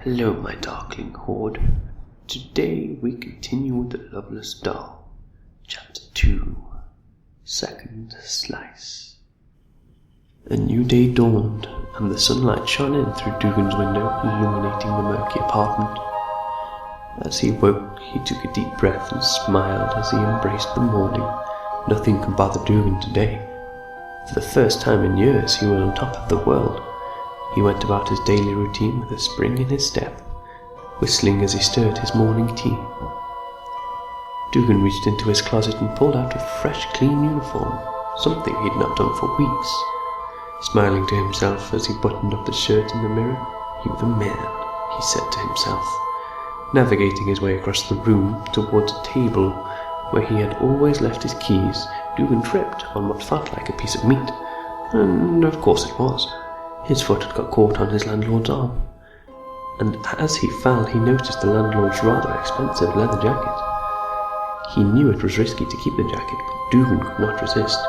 Hello, my darkling horde. Today we continue with the Loveless doll. Chapter 2. Second Slice. A new day dawned, and the sunlight shone in through Dugan's window, illuminating the murky apartment. As he woke, he took a deep breath and smiled as he embraced the morning. Nothing could bother Dugan today. For the first time in years, he was on top of the world. He went about his daily routine with a spring in his step, whistling as he stirred his morning tea. Dugan reached into his closet and pulled out a fresh, clean uniform, something he'd not done for weeks. Smiling to himself as he buttoned up the shirt in the mirror, "You the man," he said to himself. Navigating his way across the room towards a table where he had always left his keys, Dugan tripped on what felt like a piece of meat. And of course it was. His foot had got caught on his landlord's arm, and as he fell he noticed the landlord's rather expensive leather jacket. He knew it was risky to keep the jacket, but Dugan could not resist.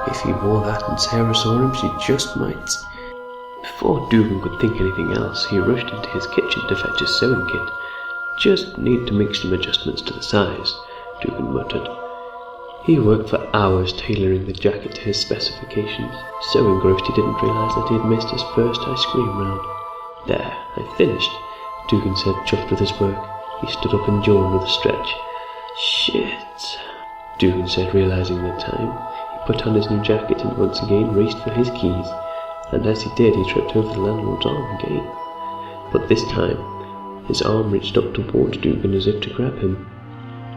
If he wore that and Sarah saw him, she just might. Before Dugan could think anything else, he rushed into his kitchen to fetch his sewing kit. "Just need to make some adjustments to the size," Dugan muttered. He worked for hours tailoring the jacket to his specifications. So engrossed he didn't realise that he had missed his first ice cream round. "There, I've finished," Dugan said, chuffed with his work. He stood up and yawned with a stretch. "Shit," Dugan said, realising the time. He put on his new jacket and once again raced for his keys, and as he did he tripped over the landlord's arm again. But this time, his arm reached up towards Dugan as if to grab him.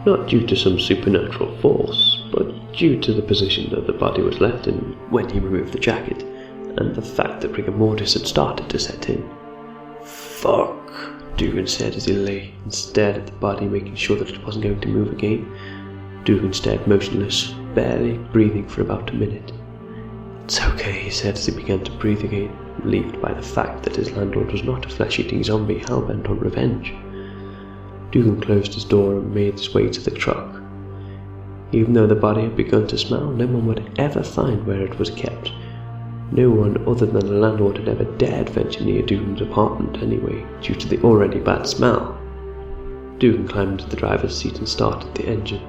Not due to some supernatural force, but due to the position that the body was left in when he removed the jacket, and the fact that rigor mortis had started to set in. "Fuck," Dugan said as he lay and stared at the body, making sure that it wasn't going to move again. Dugan stared motionless, barely breathing for about a minute. "It's okay," he said as he began to breathe again, relieved by the fact that his landlord was not a flesh-eating zombie hell-bent on revenge. Dugan closed his door and made his way to the truck. Even though the body had begun to smell, no one would ever find where it was kept. No one other than the landlord had ever dared venture near Dugan's apartment anyway, due to the already bad smell. Dugan climbed into the driver's seat and started the engine.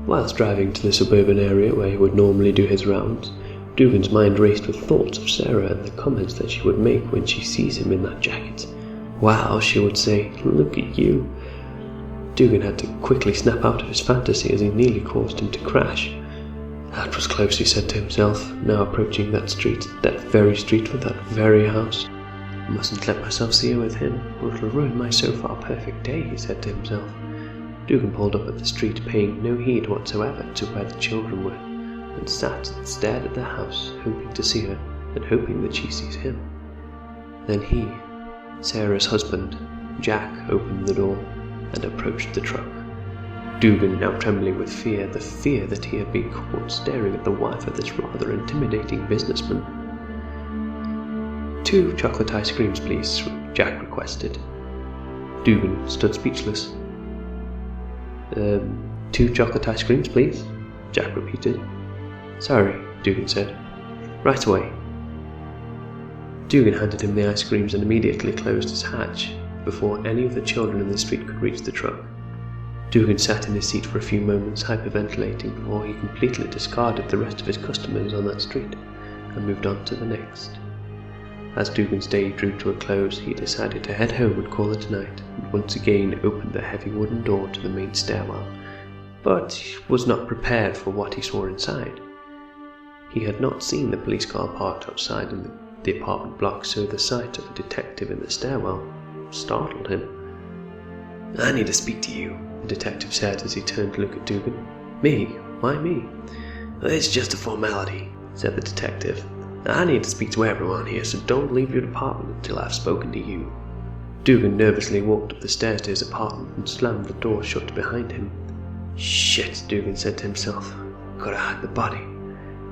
Whilst driving to the suburban area where he would normally do his rounds, Dugan's mind raced with thoughts of Sarah and the comments that she would make when she sees him in that jacket. "Wow," she would say, "look at you." Dugan had to quickly snap out of his fantasy as he nearly caused him to crash. That was close, he said to himself, now approaching that street, that very street with that very house. "I mustn't let myself see her with him, or it'll ruin my so far perfect day," he said to himself. Dugan pulled up at the street, paying no heed whatsoever to where the children were, and sat and stared at the house, hoping to see her, and hoping that she sees him. Then he, Sarah's husband, Jack, opened the door and approached the truck. Dugan, now trembling with fear, the fear that he had been caught staring at the wife of this rather intimidating businessman. "2 chocolate ice creams, please," Jack requested. Dugan stood speechless. 2 chocolate ice creams, please," Jack repeated. "Sorry," Dugan said. "Right away." Dugan handed him the ice creams and immediately closed his hatch, before any of the children in the street could reach the truck. Dugan sat in his seat for a few moments, hyperventilating, before he completely discarded the rest of his customers on that street, and moved on to the next. As Dugan's day drew to a close, he decided to head home and call it a night, and once again opened the heavy wooden door to the main stairwell, but he was not prepared for what he saw inside. He had not seen the police car parked outside in the apartment block, so the sight of a detective in the stairwell startled him. "I need to speak to you," the detective said as he turned to look at Dugan. "Me? Why me?" "It's just a formality," said the detective. "I need to speak to everyone here, so don't leave your apartment until I've spoken to you." Dugan nervously walked up the stairs to his apartment and slammed the door shut behind him. "Shit," Dugan said to himself. "Gotta hide the body."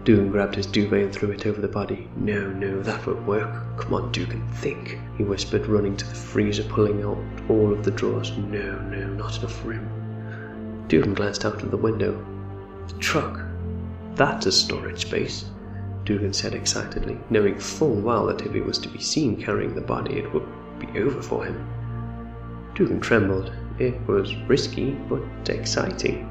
Dugan grabbed his duvet and threw it over the body. No, that won't work. "Come on, Dugan, think," he whispered, running to the freezer, pulling out all of the drawers. No, not enough room. Dugan glanced out of the window. "The truck. That's a storage space," Dugan said excitedly, knowing full well that if he was to be seen carrying the body, it would be over for him. Dugan trembled. It was risky, but exciting.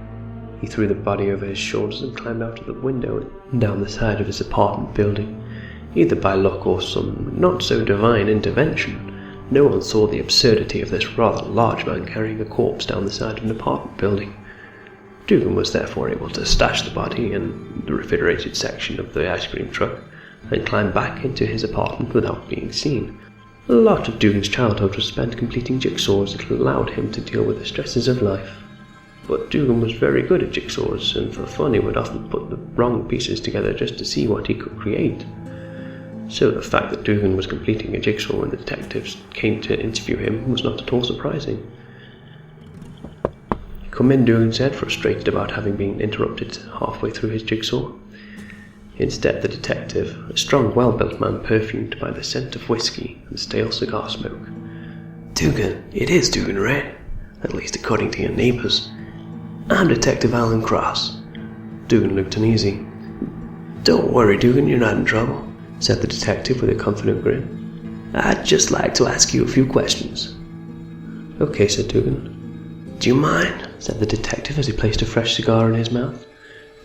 He threw the body over his shoulders and climbed out of the window and down the side of his apartment building. Either by luck or some not-so-divine intervention, no one saw the absurdity of this rather large man carrying a corpse down the side of an apartment building. Dugan was therefore able to stash the body in the refrigerated section of the ice cream truck and climb back into his apartment without being seen. A lot of Dugan's childhood was spent completing jigsaws that allowed him to deal with the stresses of life. But Dugan was very good at jigsaws, and for fun he would often put the wrong pieces together just to see what he could create. So the fact that Dugan was completing a jigsaw when the detectives came to interview him was not at all surprising. "Come in," Dugan said, frustrated about having been interrupted halfway through his jigsaw. Instead, the detective, a strong, well-built man perfumed by the scent of whiskey and stale cigar smoke. "Dugan, it is Dugan, right? At least according to your neighbours. I'm Detective Alan Cross." Dugan looked uneasy. "Don't worry, Dugan, you're not in trouble," said the detective with a confident grin. "I'd just like to ask you a few questions." "Okay," said Dugan. "Do you mind?" said the detective as he placed a fresh cigar in his mouth.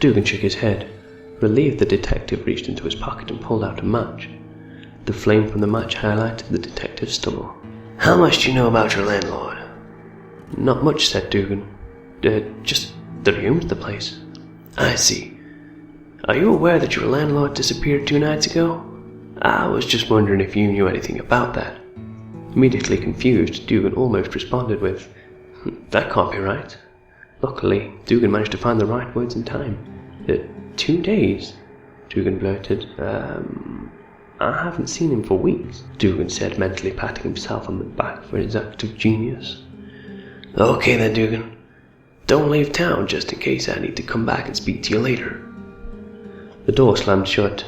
Dugan shook his head. Relieved, the detective reached into his pocket and pulled out a match. The flame from the match highlighted the detective's stubble. "How much do you know about your landlord?" "Not much," said Dugan. Just that he owns the place." "I see. Are you aware that your landlord disappeared 2 nights ago? I was just wondering if you knew anything about that." Immediately confused, Dugan almost responded with, "That can't be right." Luckily, Dugan managed to find the right words in time. 2 days? Dugan blurted. I haven't seen him for weeks," Dugan said, mentally patting himself on the back for his act of genius. "Okay then, Dugan. Don't leave town just in case I need to come back and speak to you later." The door slammed shut.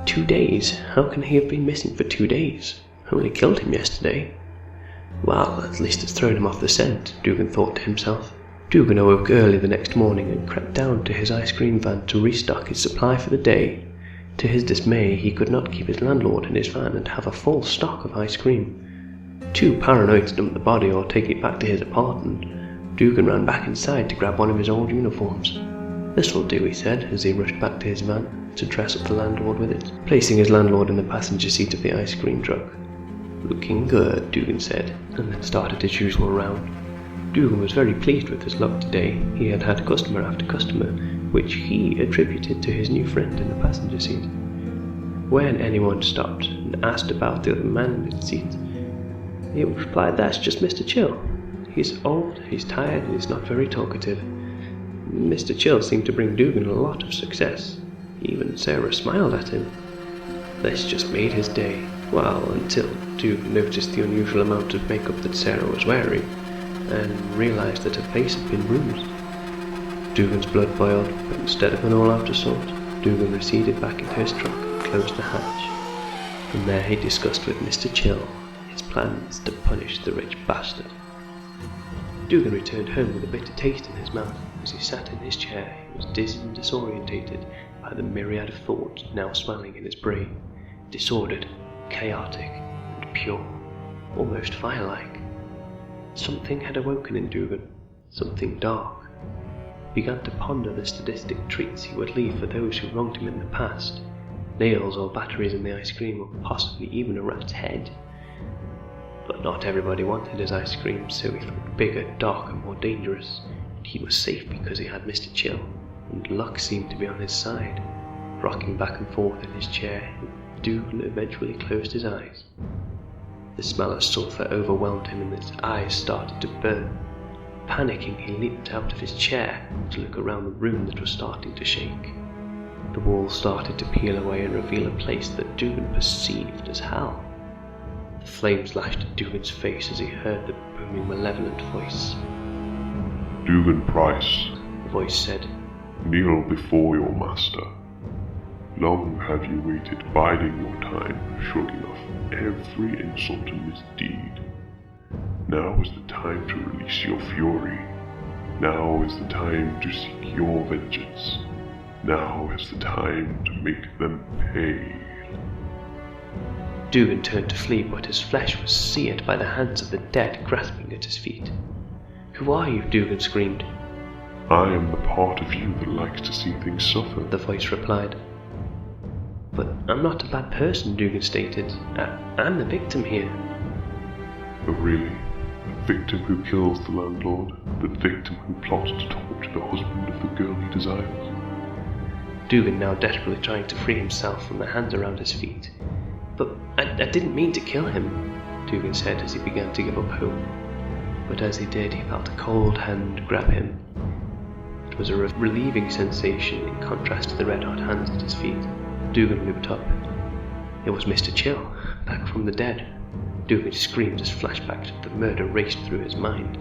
2 days? How can he have been missing for 2 days? I only killed him yesterday. Well, at least it's thrown him off the scent, Dugan thought to himself. Dugan awoke early the next morning and crept down to his ice cream van to restock his supply for the day. To his dismay, he could not keep his landlord in his van and have a full stock of ice cream. Too paranoid to dump the body or take it back to his apartment, Dugan ran back inside to grab one of his old uniforms. "This'll do," he said as he rushed back to his van to dress up the landlord with it, placing his landlord in the passenger seat of the ice cream truck. "Looking good," Dugan said, and then started his usual round. Dugan was very pleased with his luck today. He had had customer after customer, which he attributed to his new friend in the passenger seat. When anyone stopped and asked about the other man in his seat, he would reply, "That's just Mr. Chill. He's old, he's tired, and he's not very talkative." Mr. Chill seemed to bring Dugan a lot of success. Even Sarah smiled at him. This just made his day. Well, until Dugan noticed the unusual amount of makeup that Sarah was wearing, and realized that her face had been bruised. Dugan's blood boiled, but instead of an all-out assault, Dugan receded back into his truck and closed the hatch. From there he discussed with Mr. Chill his plans to punish the rich bastard. Dugan returned home with a bitter taste in his mouth. As he sat in his chair, he was dizzy and disorientated by the myriad of thoughts now swelling in his brain, disordered, chaotic, and pure, almost fire-like. Something had awoken in Dugan, something dark. He began to ponder the sadistic treats he would leave for those who wronged him in the past, nails or batteries in the ice cream, or possibly even a rat's head. But not everybody wanted his ice cream, so he thought bigger, darker, more dangerous. He was safe because he had Mr. Chill, and luck seemed to be on his side. Rocking back and forth in his chair, Dugan eventually closed his eyes. The smell of sulphur overwhelmed him and his eyes started to burn. Panicking, he leaped out of his chair to look around the room that was starting to shake. The walls started to peel away and reveal a place that Dugan perceived as hell. The flames lashed at Dugan's face as he heard the booming, malevolent voice. "Dugan Price," the voice said, "kneel before your master. Long have you waited, biding your time, shrugging off every insult and misdeed. Now is the time to release your fury. Now is the time to seek your vengeance. Now is the time to make them pay." Dugan turned to flee, but his flesh was seared by the hands of the dead grasping at his feet. "Who are you?" Dugan screamed. I am the part of you that likes to see things suffer. The voice replied. "But I'm not a bad person," Dugan stated. I'm the victim here." Oh really? The victim who kills the landlord? The victim who plots to torture the husband of the girl he desires? Dugan, now desperately trying to free himself from the hands around his feet. "But I didn't mean to kill him," Dugan said as he began to give up hope. But as he did, he felt a cold hand grab him. It was a relieving sensation in contrast to the red-hot hands at his feet. Dugan looked up. It was Mr. Chill, back from the dead. Dugan screamed as flashbacks of the murder raced through his mind.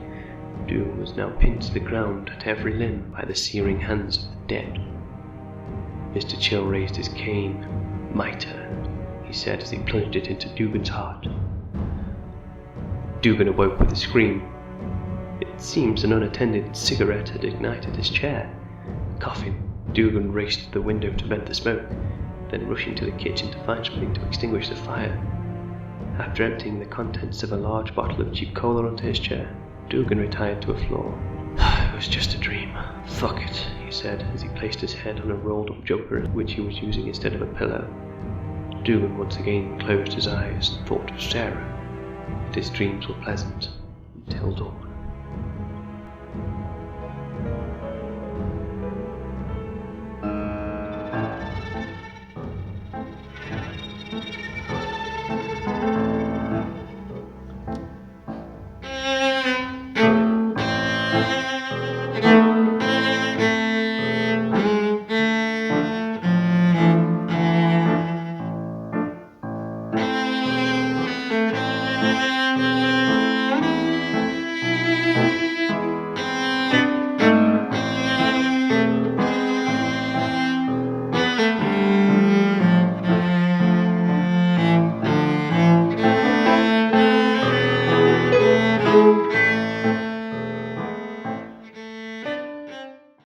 Dugan was now pinned to the ground at every limb by the searing hands of the dead. Mr. Chill raised his cane. "My turn," he said as he plunged it into Dugan's heart. Dugan awoke with a scream. It seems an unattended cigarette had ignited his chair. Coughing, Dugan raced to the window to vent the smoke, then rushing to the kitchen to find something to extinguish the fire. After emptying the contents of a large bottle of cheap cola onto his chair, Dugan retired to a floor. "It was just a dream. Fuck it," he said as he placed his head on a rolled-up jumper which he was using instead of a pillow. Dugan once again closed his eyes and thought of Sarah, and his dreams were pleasant until dawn.